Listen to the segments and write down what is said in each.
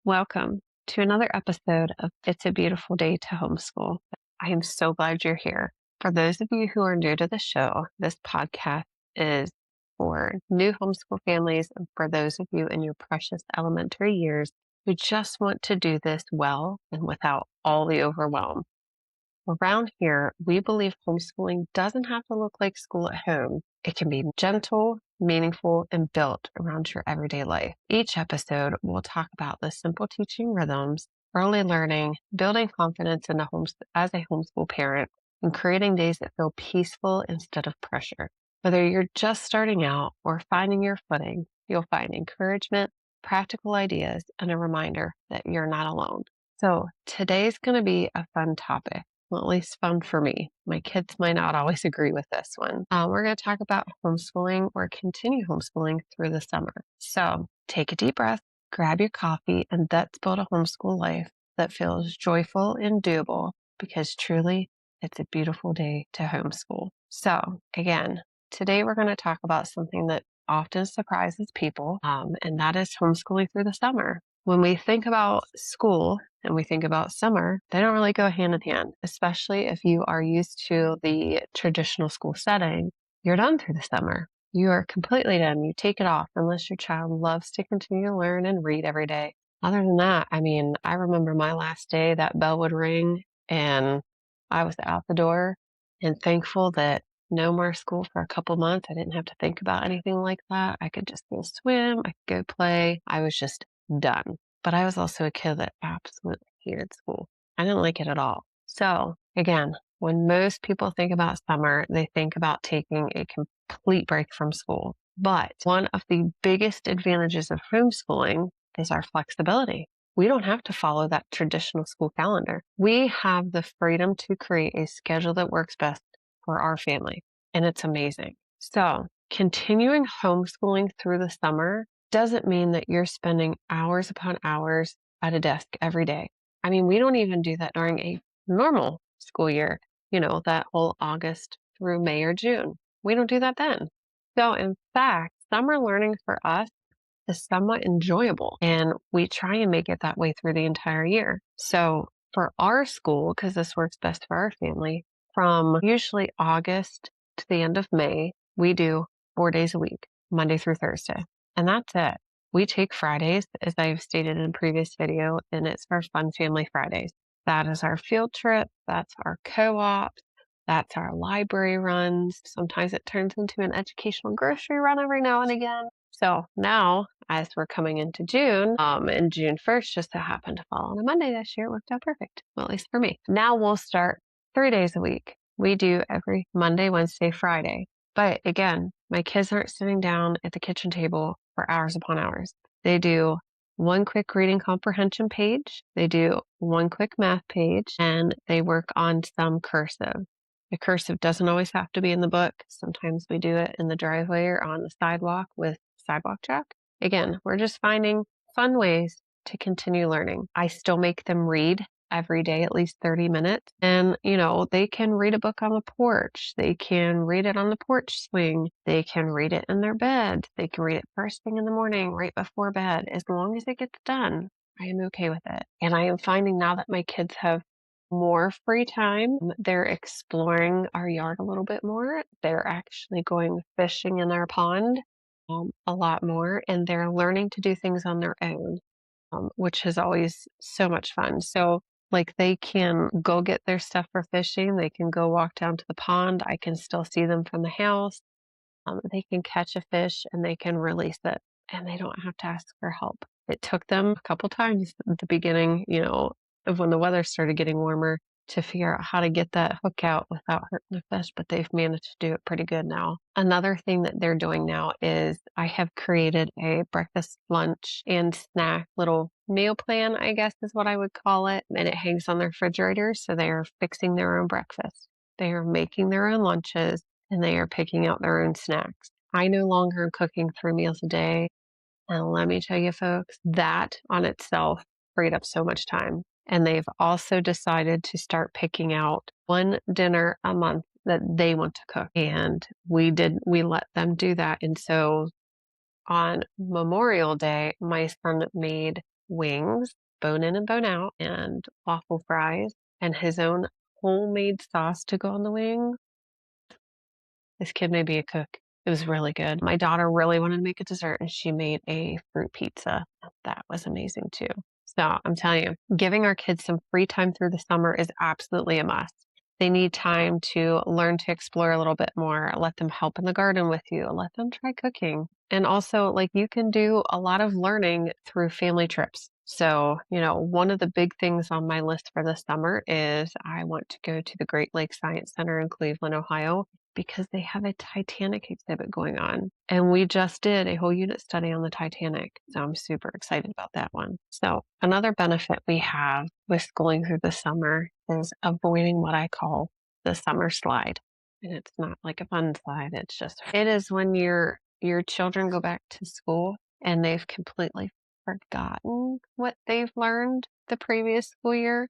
Welcome to another episode of It's a Beautiful Day to Homeschool. I am so glad you're here. For those of you who are new to the show, this podcast is for new homeschool families and for those of you in your precious elementary years who just want to do this well and without all the overwhelm. Around here, we believe homeschooling doesn't have to look like school at home. It can be gentle, meaningful, and built around your everyday life. Each episode, we'll talk about the simple teaching rhythms, early learning, building confidence as a homeschool parent, and creating days that feel peaceful instead of pressure. Whether you're just starting out or finding your footing, you'll find encouragement, practical ideas, and a reminder that you're not alone. So today's going to be a fun topic. Well, at least fun for me. My kids might not always agree with this one. We're going to talk about homeschooling or continue homeschooling through the summer. So take a deep breath, grab your coffee, and let's build a homeschool life that feels joyful and doable because truly it's a beautiful day to homeschool. So again, today we're going to talk about something that often surprises people, and that is homeschooling through the summer. When we think about school and we think about summer, they don't really go hand in hand, especially if you are used to the traditional school setting. You're done through the summer. You are completely done. You take it off unless your child loves to continue to learn and read every day. Other than that, I remember my last day, that bell would ring and I was out the door and thankful that no more school for a couple months. I didn't have to think about anything like that. I could just go swim. I could go play. I was just done. But I was also a kid that absolutely hated school. I didn't like it at all. So again, when most people think about summer, they think about taking a complete break from school. But one of the biggest advantages of homeschooling is our flexibility. We don't have to follow that traditional school calendar. We have the freedom to create a schedule that works best for our family. And it's amazing. So continuing homeschooling through the summer doesn't mean that you're spending hours upon hours at a desk every day. We don't even do that during a normal school year, that whole August through May or June. We don't do that then. So in fact, summer learning for us is somewhat enjoyable and we try and make it that way through the entire year. So for our school, because this works best for our family, from usually August to the end of May, we do 4 days a week, Monday through Thursday. And that's it. We take Fridays, as I've stated in a previous video, and it's our Fun Family Fridays. That is our field trip. That's our co-ops. That's our library runs. Sometimes it turns into an educational grocery run every now and again. So now, as we're coming into June, and June 1st just so happened to fall on a Monday this year, it worked out perfect. Well, at least for me. Now we'll start 3 days a week. We do every Monday, Wednesday, Friday. But again, my kids aren't sitting down at the kitchen table for hours upon hours. They do one quick reading comprehension page. They do one quick math page and they work on some cursive. The cursive doesn't always have to be in the book. Sometimes we do it in the driveway or on the sidewalk with sidewalk chalk. Again, we're just finding fun ways to continue learning. I still make them read every day, at least 30 minutes. And, they can read a book on the porch. They can read it on the porch swing. They can read it in their bed. They can read it first thing in the morning, right before bed. As long as it gets done, I am okay with it. And I am finding now that my kids have more free time, they're exploring our yard a little bit more. They're actually going fishing in our pond a lot more, and they're learning to do things on their own, which is always so much fun. So like they can go get their stuff for fishing. They can go walk down to the pond. I can still see them from the house. They can catch a fish and they can release it and they don't have to ask for help. It took them a couple times at the beginning, of when the weather started getting warmer to figure out how to get that hook out without hurting the fish, but they've managed to do it pretty good now. Another thing that they're doing now is I have created a breakfast, lunch, and snack little meal plan, I guess is what I would call it. And it hangs on their refrigerator. So they are fixing their own breakfast. They are making their own lunches and they are picking out their own snacks. I no longer am cooking 3 meals a day. And let me tell you, folks, that on itself freed up so much time. And they've also decided to start picking out one dinner a month that they want to cook. And we let them do that. And so on Memorial Day, my son made wings, bone in and bone out, and waffle fries, and his own homemade sauce to go on the wings. This kid may be a cook. It was really good. My daughter really wanted to make a dessert and she made a fruit pizza. That was amazing too. So I'm telling you, giving our kids some free time through the summer is absolutely a must. They need time to learn to explore a little bit more. Let them help in the garden with you. Let them try cooking. And also, like, you can do a lot of learning through family trips. So, one of the big things on my list for the summer is I want to go to the Great Lakes Science Center in Cleveland, Ohio, because they have a Titanic exhibit going on. And we just did a whole unit study on the Titanic. So I'm super excited about that one. So another benefit we have with schooling through the summer is avoiding what I call the summer slide. And it's not like a fun slide. It is when your children go back to school and they've completely forgotten what they've learned the previous school year.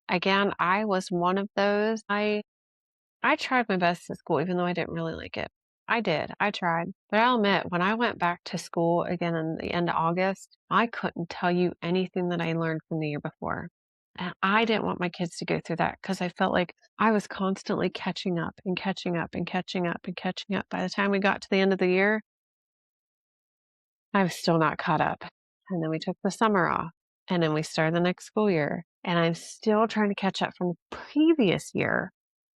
Again, I was one of those. I tried my best at school, even though I didn't really like it. I did. I tried. But I'll admit, when I went back to school again in the end of August, I couldn't tell you anything that I learned from the year before. And I didn't want my kids to go through that because I felt like I was constantly catching up and catching up and catching up and catching up. By the time we got to the end of the year, I was still not caught up. And then we took the summer off. And then we started the next school year. And I'm still trying to catch up from the previous year.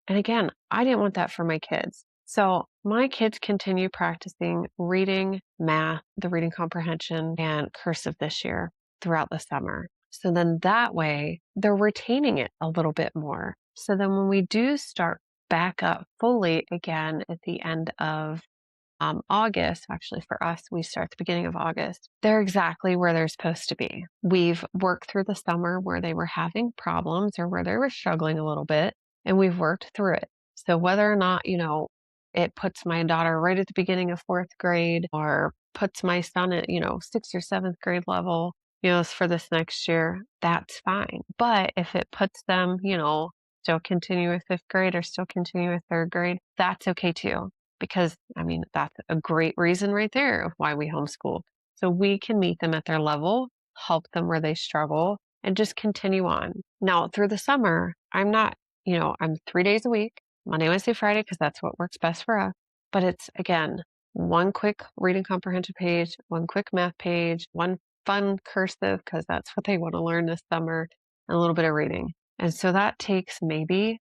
And again, I didn't want that for my kids. So my kids continue practicing reading, math, the reading comprehension, and cursive this year throughout the summer. So then that way they're retaining it a little bit more. So then when we do start back up fully again at the end of August, actually for us, we start the beginning of August. They're exactly where they're supposed to be. We've worked through the summer where they were having problems or where they were struggling a little bit, and we've worked through it. So whether or not, it puts my daughter right at the beginning of fourth grade or puts my son at, sixth or seventh grade level, for this next year, that's fine. But if it puts them, still continue with fifth grade or still continue with third grade, that's okay too. Because, that's a great reason right there of why we homeschool. So we can meet them at their level, help them where they struggle, and just continue on. Now, through the summer, I'm 3 days a week, Monday, Wednesday, Friday, because that's what works best for us. But it's, again, one quick reading comprehension page, one quick math page, one fun cursive, because that's what they want to learn this summer, and a little bit of reading. And so that takes maybe,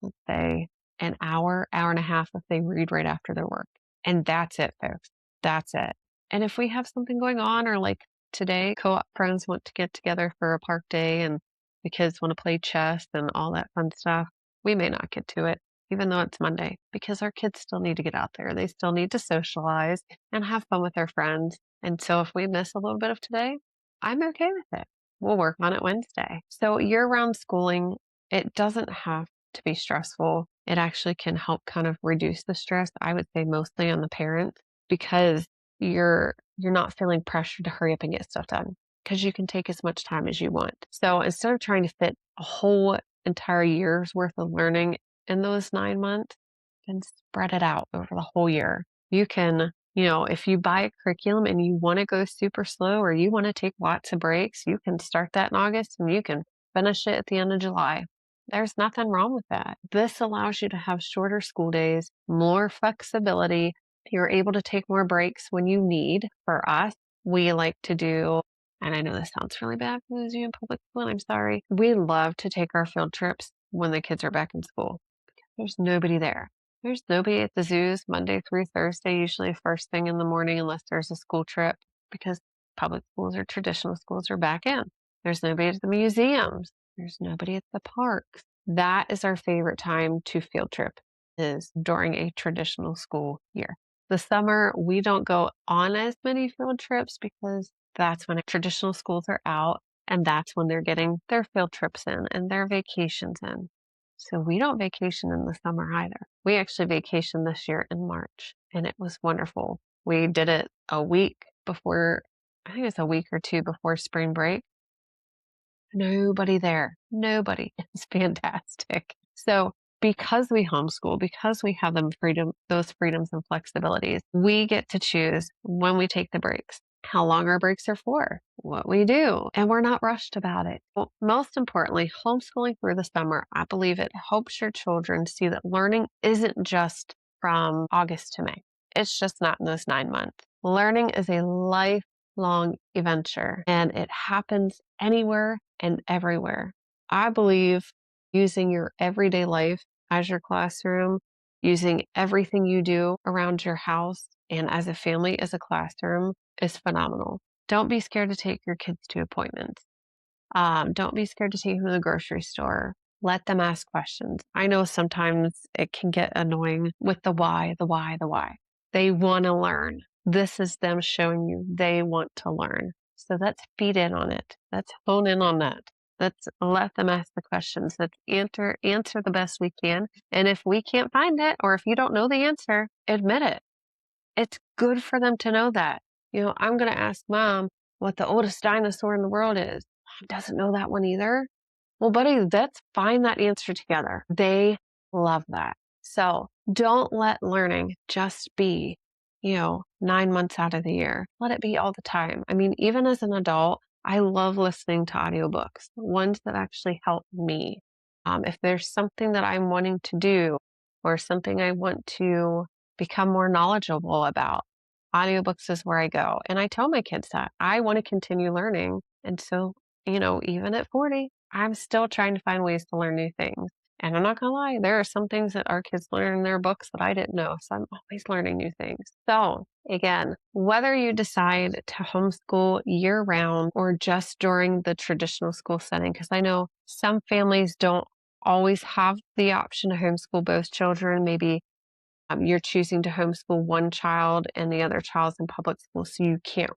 let's say, an hour, hour and a half if they read right after their work. And that's it, folks. That's it. And if we have something going on, or like today, co-op friends want to get together for a park day and the kids want to play chess and all that fun stuff, we may not get to it, even though it's Monday, because our kids still need to get out there. They still need to socialize and have fun with their friends. And so if we miss a little bit of today, I'm okay with it. We'll work on it Wednesday. So year-round schooling, it doesn't have to be stressful. It actually can help kind of reduce the stress, I would say mostly on the parent, because you're not feeling pressured to hurry up and get stuff done because you can take as much time as you want. So instead of trying to fit a whole entire year's worth of learning in those 9 months, you can spread it out over the whole year. You can, if you buy a curriculum and you want to go super slow or you want to take lots of breaks, you can start that in August and you can finish it at the end of July. There's nothing wrong with that. This allows you to have shorter school days, more flexibility. You're able to take more breaks when you need. For us, we like to do, and I know this sounds really bad for those of you in public school, and I'm sorry. We love to take our field trips when the kids are back in school. There's nobody there. There's nobody at the zoos Monday through Thursday, usually first thing in the morning, unless there's a school trip, because public schools or traditional schools are back in. There's nobody at the museums. There's nobody at the parks. That is our favorite time to field trip, is during a traditional school year. The summer, we don't go on as many field trips because that's when traditional schools are out and that's when they're getting their field trips in and their vacations in. So we don't vacation in the summer either. We actually vacationed this year in March and it was wonderful. We did it a week before, I think it's a week or two before spring break. Nobody there. Nobody. It's fantastic. So because we homeschool, because we have those freedoms and flexibilities, we get to choose when we take the breaks. how long our breaks are for, what we do, and we're not rushed about it. Well, most importantly, homeschooling through the summer, I believe it helps your children see that learning isn't just from August to May. It's just not in those 9 months. Learning is a lifelong adventure and it happens anywhere and everywhere. I believe using your everyday life as your classroom, using everything you do around your house and as a family as a classroom is phenomenal. Don't be scared to take your kids to appointments. Don't be scared to take them to the grocery store. Let them ask questions. I know sometimes it can get annoying with the why, the why, the why. They want to learn. This is them showing you they want to learn. So let's feed in on it. Let's hone in on that. Let's let them ask the questions. Let's answer the best we can. And if we can't find it, or if you don't know the answer, admit it. It's good for them to know that. I'm going to ask mom what the oldest dinosaur in the world is. Mom doesn't know that one either. Well, buddy, let's find that answer together. They love that. So don't let learning just be, 9 months out of the year. Let it be all the time. I mean, even as an adult, I love listening to audiobooks, ones that actually help me. If there's something that I'm wanting to do or something I want to become more knowledgeable about, audiobooks is where I go. And I tell my kids that I want to continue learning. And so, even at 40, I'm still trying to find ways to learn new things. And I'm not going to lie, there are some things that our kids learn in their books that I didn't know. So I'm always learning new things. So again, whether you decide to homeschool year round or just during the traditional school setting, because I know some families don't always have the option to homeschool both children. Maybe you're choosing to homeschool one child and the other child's in public school. So you can't,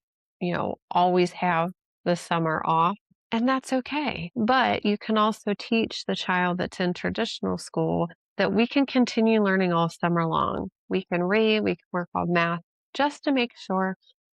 always have the summer off. And that's okay. But you can also teach the child that's in traditional school that we can continue learning all summer long. We can read, we can work on math just to make sure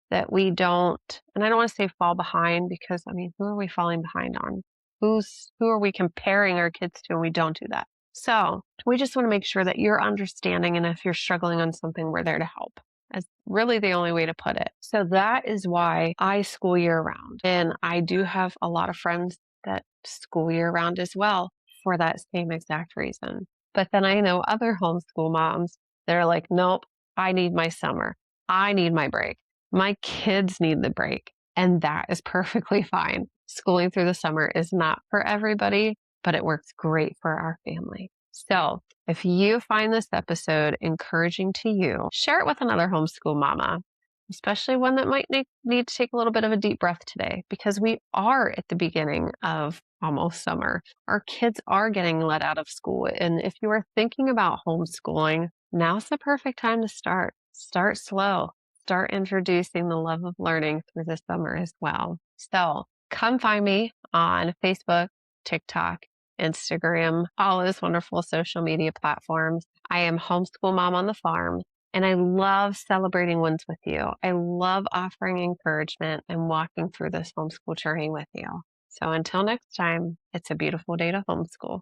that we don't, and I don't want to say fall behind because who are we falling behind on? Who are we comparing our kids to? And we don't do that. So we just want to make sure that you're understanding. And if you're struggling on something, we're there to help. That's really the only way to put it. So that is why I school year round. And I do have a lot of friends that school year round as well for that same exact reason. But then I know other homeschool moms that are like, nope, I need my summer. I need my break. My kids need the break. And that is perfectly fine. Schooling through the summer is not for everybody, but it works great for our family. So if you find this episode encouraging to you, share it with another homeschool mama, especially one that might need to take a little bit of a deep breath today, because we are at the beginning of almost summer. Our kids are getting let out of school. And if you are thinking about homeschooling, now's the perfect time to start. Start slow. Start introducing the love of learning through the summer as well. So come find me on Facebook, TikTok, Instagram, all those wonderful social media platforms. I am Homeschool Mom on the Farm, and I love celebrating wins with you. I love offering encouragement and walking through this homeschool journey with you. So until next time, it's a beautiful day to homeschool.